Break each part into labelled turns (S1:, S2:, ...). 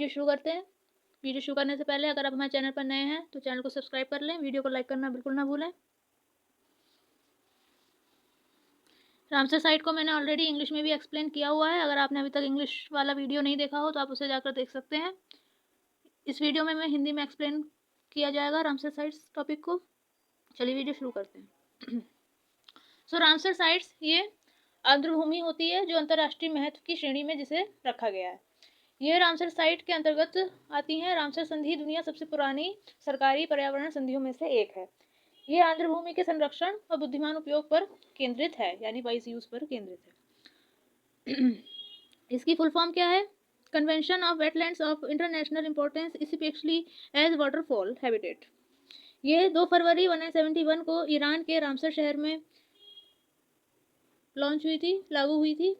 S1: Video शुरू करते हैं। वीडियो शुरू करने से पहले अगर आप हमारे चैनल पर नए हैं तो चैनल को सब्सक्राइब कर लें, वीडियो को लाइक करना बिल्कुल ना भूलें। रामसर साइट को मैंने ऑलरेडी इंग्लिश में भी एक्सप्लेन किया हुआ है। अगर आपने अभी तक इंग्लिश वाला वीडियो नहीं देखा हो तो आप उसे जाकर देख सकते हैं। इस वीडियो में मैं हिंदी में एक्सप्लेन किया जाएगा रामसर साइट्स टॉपिक को। चलिए वीडियो शुरू करते हैं। रामसर साइट्स ये आर्द्रभूमि होती है जो अंतर्राष्ट्रीय महत्व की श्रेणी में जिसे रखा गया है। यह रामसर साइट के अंतर्गत आती हैं। रामसर संधि दुनिया सबसे पुरानी सरकारी पर्यावरण संधियों में से एक है। ये आर्द्रभूमि के संरक्षण और बुद्धिमान उपयोग पर केंद्रित है, यानी वाइज यूज पर केंद्रित है। इसकी फुल फॉर्म क्या है? Convention of wetlands of international importance specially as waterfall habitat. ये 2 फरवरी 1971 को ईरान के रामसर शहर में लॉन्च हुई थी, लागू हुई थी।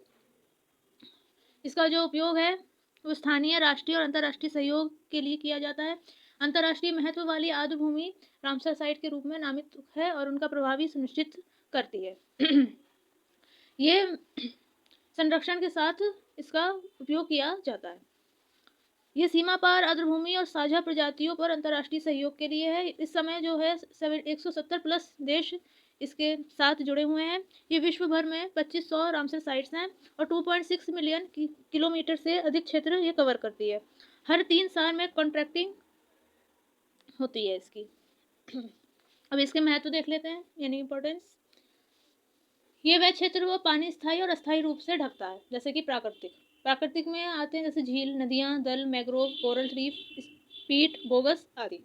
S1: इसका जो उपयोग है वो स्थानीय, राष्ट्रीय और अंतर्राष्ट्रीय सहयोग के लिए किया जाता है। अंतर्राष्ट्रीय महत्व वाली आर्द्रभूमि रामसर साइट के रूप में नामित है और उनका प्रभावी सुनिश्चित करती है। ये संरक्षण के साथ इसका उपयोग किया जाता है। ये सीमा पार आर्द्रभूमि और साझा प्रजातियों पर अंतर्राष्ट्रीय सहयोग के लिए है। इस समय जो है 170 प्लस देश इसके साथ जुड़े हुए हैं। ये विश्व भर में 2500 रामसर साइट्स हैं और 2.6 मिलियन किलोमीटर से अधिक क्षेत्र ये कवर करती है। हर 3 साल में कॉन्ट्रैक्टिंग होती है इसकी। अब इसके महत्व देख लेते हैं, यानी इम्पोर्टेंस। ये वह क्षेत्र वो पानी स्थायी और अस्थायी रूप से ढकता है, जैसे कि प्राकृतिक में आते हैं जैसे झील, नदियाँ, दल, मैग्रोव, कोरल रीफ, स्पीट, बोगस आदि।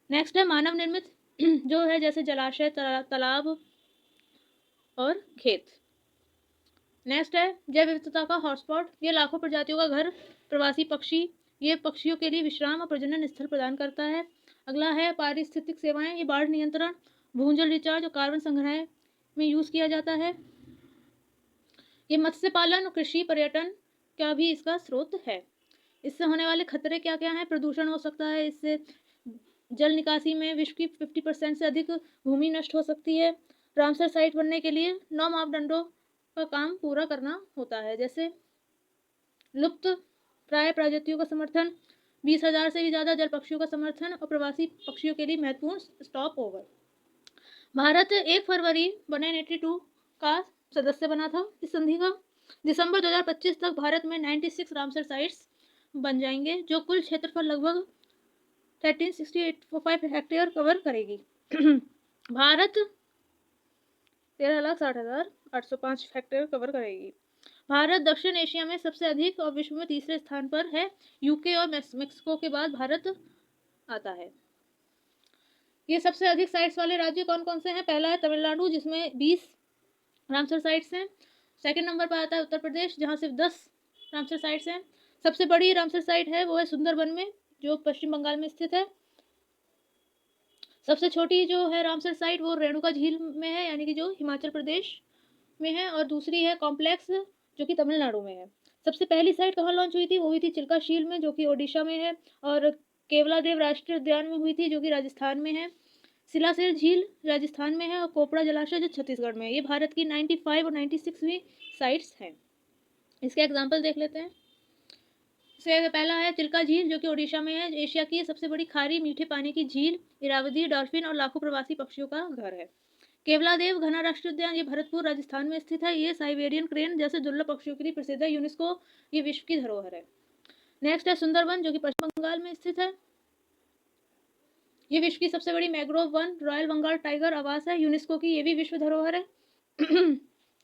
S1: नेक्स्ट है मानव निर्मित, जो है जैसे जलाशय, तालाब और खेत। नेक्स्ट है जैव विविधता का हॉटस्पॉट। ये लाखों प्रजातियों का घर, प्रवासी पक्षी, ये पक्षियों के लिए विश्राम और प्रजनन स्थल प्रदान करता है। अगला है पारिस्थितिक सेवाएं। ये बाढ़ नियंत्रण, भूजल रिचार्ज और कार्बन संग्रह में यूज किया जाता है। ये मत्स्य पालन और कृषि पर्यटन का भी इसका स्रोत है। इससे होने वाले खतरे क्या क्या हैं? प्रदूषण हो सकता है, इससे जल निकासी में विश्व की 50% से अधिक भूमि नष्ट हो सकती है। रामसर साइट बनने के लिए 9 मापदंडों का काम पूरा करना होता है, जैसे लुप्त प्राय प्रजातियों का समर्थन, 20,000 से भी ज्यादा जल पक्षियों का समर्थन और प्रवासी पक्षियों के लिए महत्वपूर्ण स्टॉप ओवर। भारत 1 फरवरी 1982 का सदस्य बना था इस संधि का। दिसंबर 2025 तक भारत में 96 रामसर साइट्स बन जाएंगे, जो कुल क्षेत्रफल लगभग 1368 हेक्टेयर कवर करेगी। भारत 13,60,805 हेक्टेयर कवर करेगी। भारत दक्षिण एशिया में सबसे अधिक और विश्व में तीसरे स्थान पर है। यूके और मेक्सिको के बाद भारत आता है। ये सबसे अधिक साइट्स वाले राज्य कौन कौन से हैं? पहला है तमिलनाडु, जिसमें 20 रामसर साइट्स हैं। सेकंड नंबर पर आता है उत्तर प्रदेश, जहां सिर्फ 10 रामसर साइट्स हैं। सबसे बड़ी रामसर साइट है वो है सुंदरबन में, जो पश्चिम बंगाल में स्थित है। सबसे छोटी जो है रामसर साइट वो रेणुका झील में है, यानी कि जो हिमाचल प्रदेश में है, और दूसरी है कॉम्प्लेक्स, जो कि तमिलनाडु में है। सबसे पहली साइट कहाँ लॉन्च हुई थी? वो हुई थी चिल्का झील में, जो कि ओडिशा में है, और केवलादेव राष्ट्रीय उद्यान में हुई थी, जो कि राजस्थान में है। सिलासेर झील राजस्थान में है और कोपड़ा जलाशय जो छत्तीसगढ़ में है। ये भारत की 95 और 96वीं साइट्स हैं। इसके एग्जाम्पल देख लेते हैं। इससे पहला है चिल्का झील, जो कि ओडिशा में है। एशिया की सबसे बड़ी खारी मीठे पानी की झील, इरावदी, डॉल्फिन और लाखों प्रवासी पक्षियों का घर है। केवलादेव घना राष्ट्रीय उद्यान, ये भरतपुर राजस्थान में स्थित है। ये साइबेरियन क्रेन जैसे दुर्लभ पक्षियों के लिए प्रसिद्ध है। यूनेस्को ये विश्व की धरोहर है। नेक्स्ट है सुंदरबन, जो कि पश्चिम बंगाल में स्थित है। ये विश्व की सबसे बड़ी मैंग्रोव वन, रॉयल बंगाल टाइगर आवास है, यूनेस्को की, ये भी विश्व धरोहर है।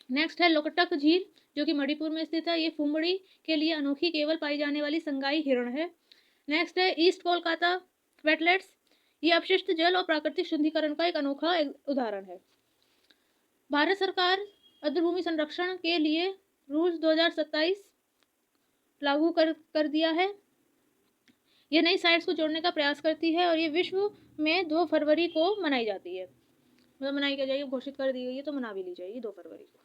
S1: नेक्स्ट है लोकटक झील, जो कि मणिपुर में स्थित है। ये फुम्बड़ी के लिए अनोखी केवल पाई जाने वाली संगाई हिरण है। नेक्स्ट है ईस्ट कोलकाता वेटलैंड्स, ये अपशिष्ट जल और प्राकृतिक शुद्धिकरण का एक अनोखा उदाहरण है। भारत सरकार आर्द्रभूमि संरक्षण के लिए रूल्स 2027 लागू कर दिया है। ये नई साइट्स को जोड़ने का प्रयास करती है और ये विश्व में 2 फरवरी को मनाई जाती है। मतलब मनाई क्या जाएगी, घोषित कर दी गई है तो मना भी ली जाएगी 2 फरवरी को।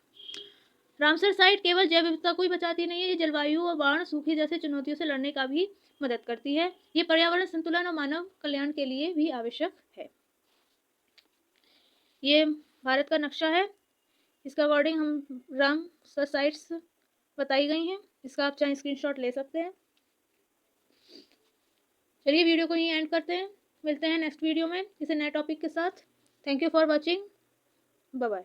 S1: रामसर साइट केवल जैव विविधता को ही बचाती नहीं है, ये जलवायु और बाढ़, सूखे जैसे चुनौतियों से लड़ने का भी मदद करती है। ये पर्यावरण संतुलन और मानव कल्याण के लिए भी आवश्यक है। ये भारत का नक्शा है, इसका अकॉर्डिंग हम रामसर साइट्स बताई गई हैं। इसका आप चाहे स्क्रीनशॉट ले सकते हैं। चलिए वीडियो को यहीं एंड करते हैं, मिलते हैं नेक्स्ट वीडियो में किसी नए टॉपिक के साथ। Thank you for watching, bye bye.